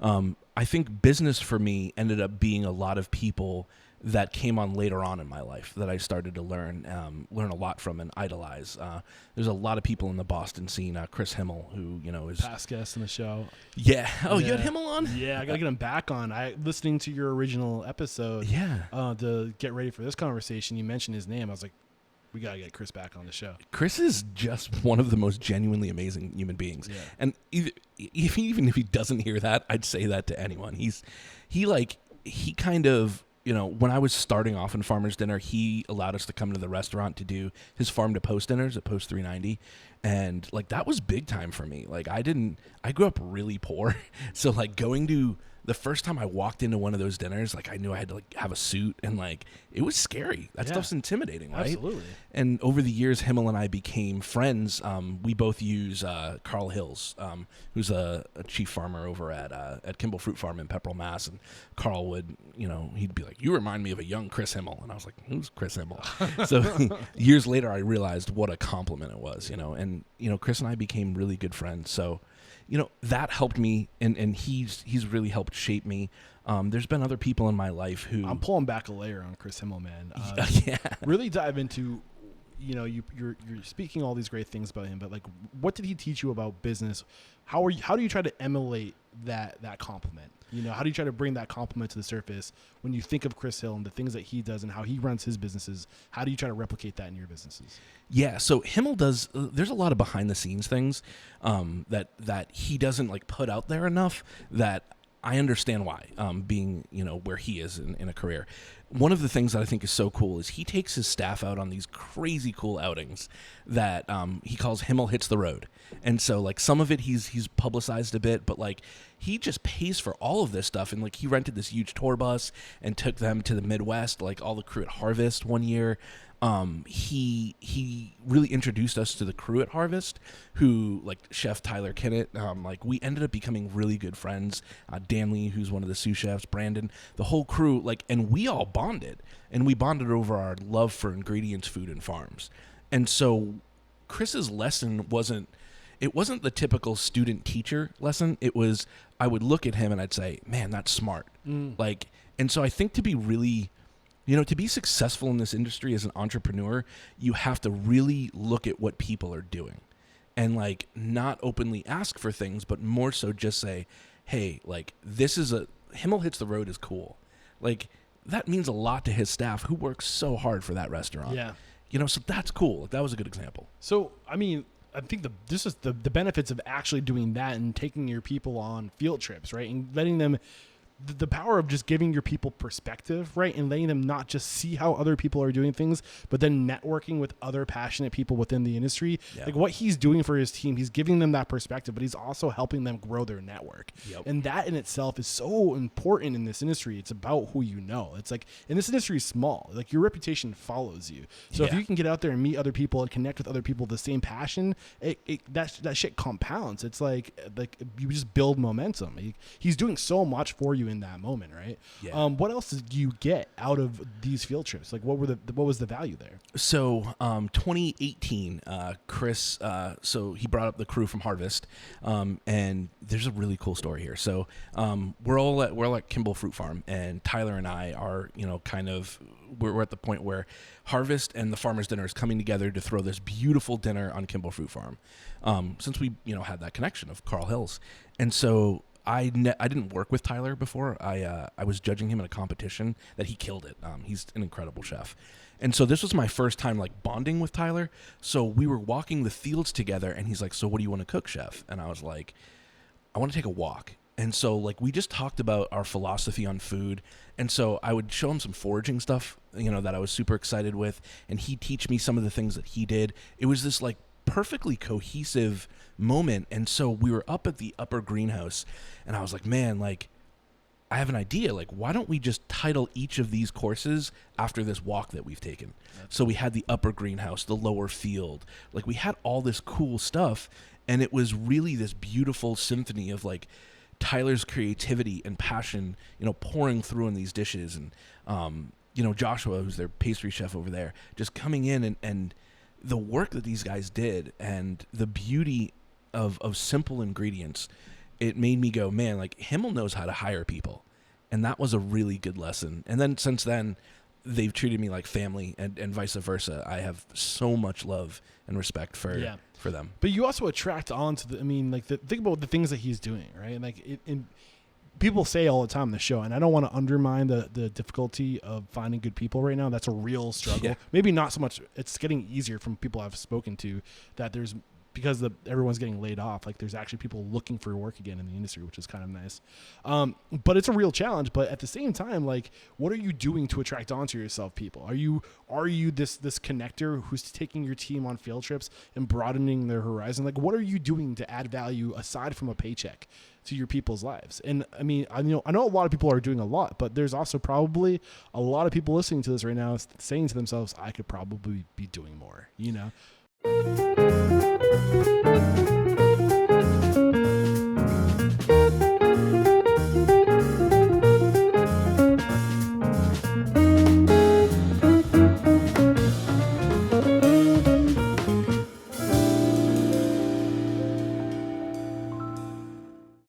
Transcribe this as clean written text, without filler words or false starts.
I think business for me ended up being a lot of people that came on later on in my life that I started to learn a lot from and idolize. There's a lot of people in the Boston scene. Chris Himmel, who is past guest in the show. Yeah. Oh, you had Himmel on? Yeah, I gotta get him back on. Listening to your original episode. Yeah. To get ready for this conversation, you mentioned his name. I was like, we gotta get Chris back on the show. Chris is just one of the most genuinely amazing human beings. Yeah. And even if he doesn't hear that, I'd say that to anyone. He kind of, when I was starting off in Farmer's Dinner, he allowed us to come to the restaurant to do his farm to post dinners at Post 390. And that was big time for me. I grew up really poor. So going to the first time I walked into one of those dinners, I knew I had to have a suit, and it was scary. That stuff's intimidating, right? Absolutely. And over the years, Himmel and I became friends. We both use Carl Hills, who's a chief farmer over at Kimball Fruit Farm in Pepperell, Mass. And Carl would, he'd be like, "You remind me of a young Chris Himmel," and I was like, "Who's Chris Himmel?" So years later, I realized what a compliment it was, And Chris and I became really good friends. So. That helped me, and he's really helped shape me. There's been other people in my life who... I'm pulling back a layer on Chris Himmel, man. Yeah. Really dive into, you're speaking all these great things about him, but what did he teach you about business? How do you try to emulate that compliment? How do you try to bring that compliment to the surface when you think of Chris Hill and the things that he does and how he runs his businesses? How do you try to replicate that in your businesses? Yeah, so Himmel does. There's a lot of behind the scenes things that he doesn't put out there enough that I understand why. Being where he is in a career. One of the things that I think is so cool is he takes his staff out on these crazy cool outings that he calls Himmel Hits the Road. And so some of it he's publicized a bit, but he just pays for all of this stuff. And he rented this huge tour bus and took them to the Midwest, all the crew at Harvest one year. He really introduced us to the crew at Harvest, who Chef Tyler Kinnett. We ended up becoming really good friends. Dan Lee, who's one of the sous chefs, Brandon, the whole crew, and we all bonded, and we bonded over our love for ingredients, food, and farms. And so Chris's lesson wasn't the typical student teacher lesson. It was, I would look at him and I'd say, "Man, that's smart." And so I think to be really, to be successful in this industry as an entrepreneur, you have to really look at what people are doing and not openly ask for things, but more so just say, "Hey, this is Himmel Hits the Road is cool." That means a lot to his staff who works so hard for that restaurant. Yeah. So that's cool. That was a good example. So, I think this is the benefits of actually doing that and taking your people on field trips, right? And letting them, the power of just giving your people perspective, right? And letting them not just see how other people are doing things, but then networking with other passionate people within the industry. Yeah. What he's doing for his team, he's giving them that perspective, but he's also helping them grow their network. Yep. And that in itself is so important in this industry. It's about who you know. It's and this industry is small. Your reputation follows you. So if you can get out there and meet other people and connect with other people with the same passion, that shit compounds. It's you just build momentum. He's doing so much for you in that moment, right? Yeah. What else did you get out of these field trips? What was the value there? So 2018, Chris, so he brought up the crew from Harvest, and there's a really cool story here. So we're all at Kimball Fruit Farm, and Tyler and I are, we're at the point where Harvest and the Farmer's Dinner is coming together to throw this beautiful dinner on Kimball Fruit Farm. Since we, had that connection of Carl Hills. And so I didn't work with Tyler before. I was judging him in a competition that he killed it. He's an incredible chef. And so this was my first time bonding with Tyler. So we were walking the fields together, and he's like, "So what do you want to cook, chef?" And I was like, "I want to take a walk." And so we just talked about our philosophy on food. And so I would show him some foraging stuff, that I was super excited with. And he'd teach me some of the things that he did. It was this perfectly cohesive moment. And so we were up at the upper greenhouse, and I was like, "Man, I have an idea. Why don't we just title each of these courses after this walk that we've taken?" So we had the upper greenhouse, the lower field. We had all this cool stuff, and it was really this beautiful symphony of Tyler's creativity and passion, pouring through in these dishes. And, Joshua, who's their pastry chef over there, just coming in and the work that these guys did and the beauty of simple ingredients. it made me go, man, like Himmel knows how to hire people. And that was a really good lesson. And then since then, they've treated me like family, and vice versa. I have so much love and respect for them. But you also attract on to think about the things that he's doing, right? Like people say all the time on the show, and I don't want to undermine the difficulty of finding good people right now. That's a real struggle. Yeah. Maybe not so much. It's getting easier from people I've spoken to, that there's, because everyone's getting laid off, like there's actually people looking for work again in the industry, which is kind of nice. But it's a real challenge. But at the same time, like, what are you doing to attract onto yourself people? Are you this connector who's taking your team on field trips and broadening their horizon? Like, what are you doing to add value aside from a paycheck to your people's lives? And I mean, I know a lot of people are doing a lot, but there's also probably a lot of people listening to this right now saying to themselves, I could probably be doing more, you know?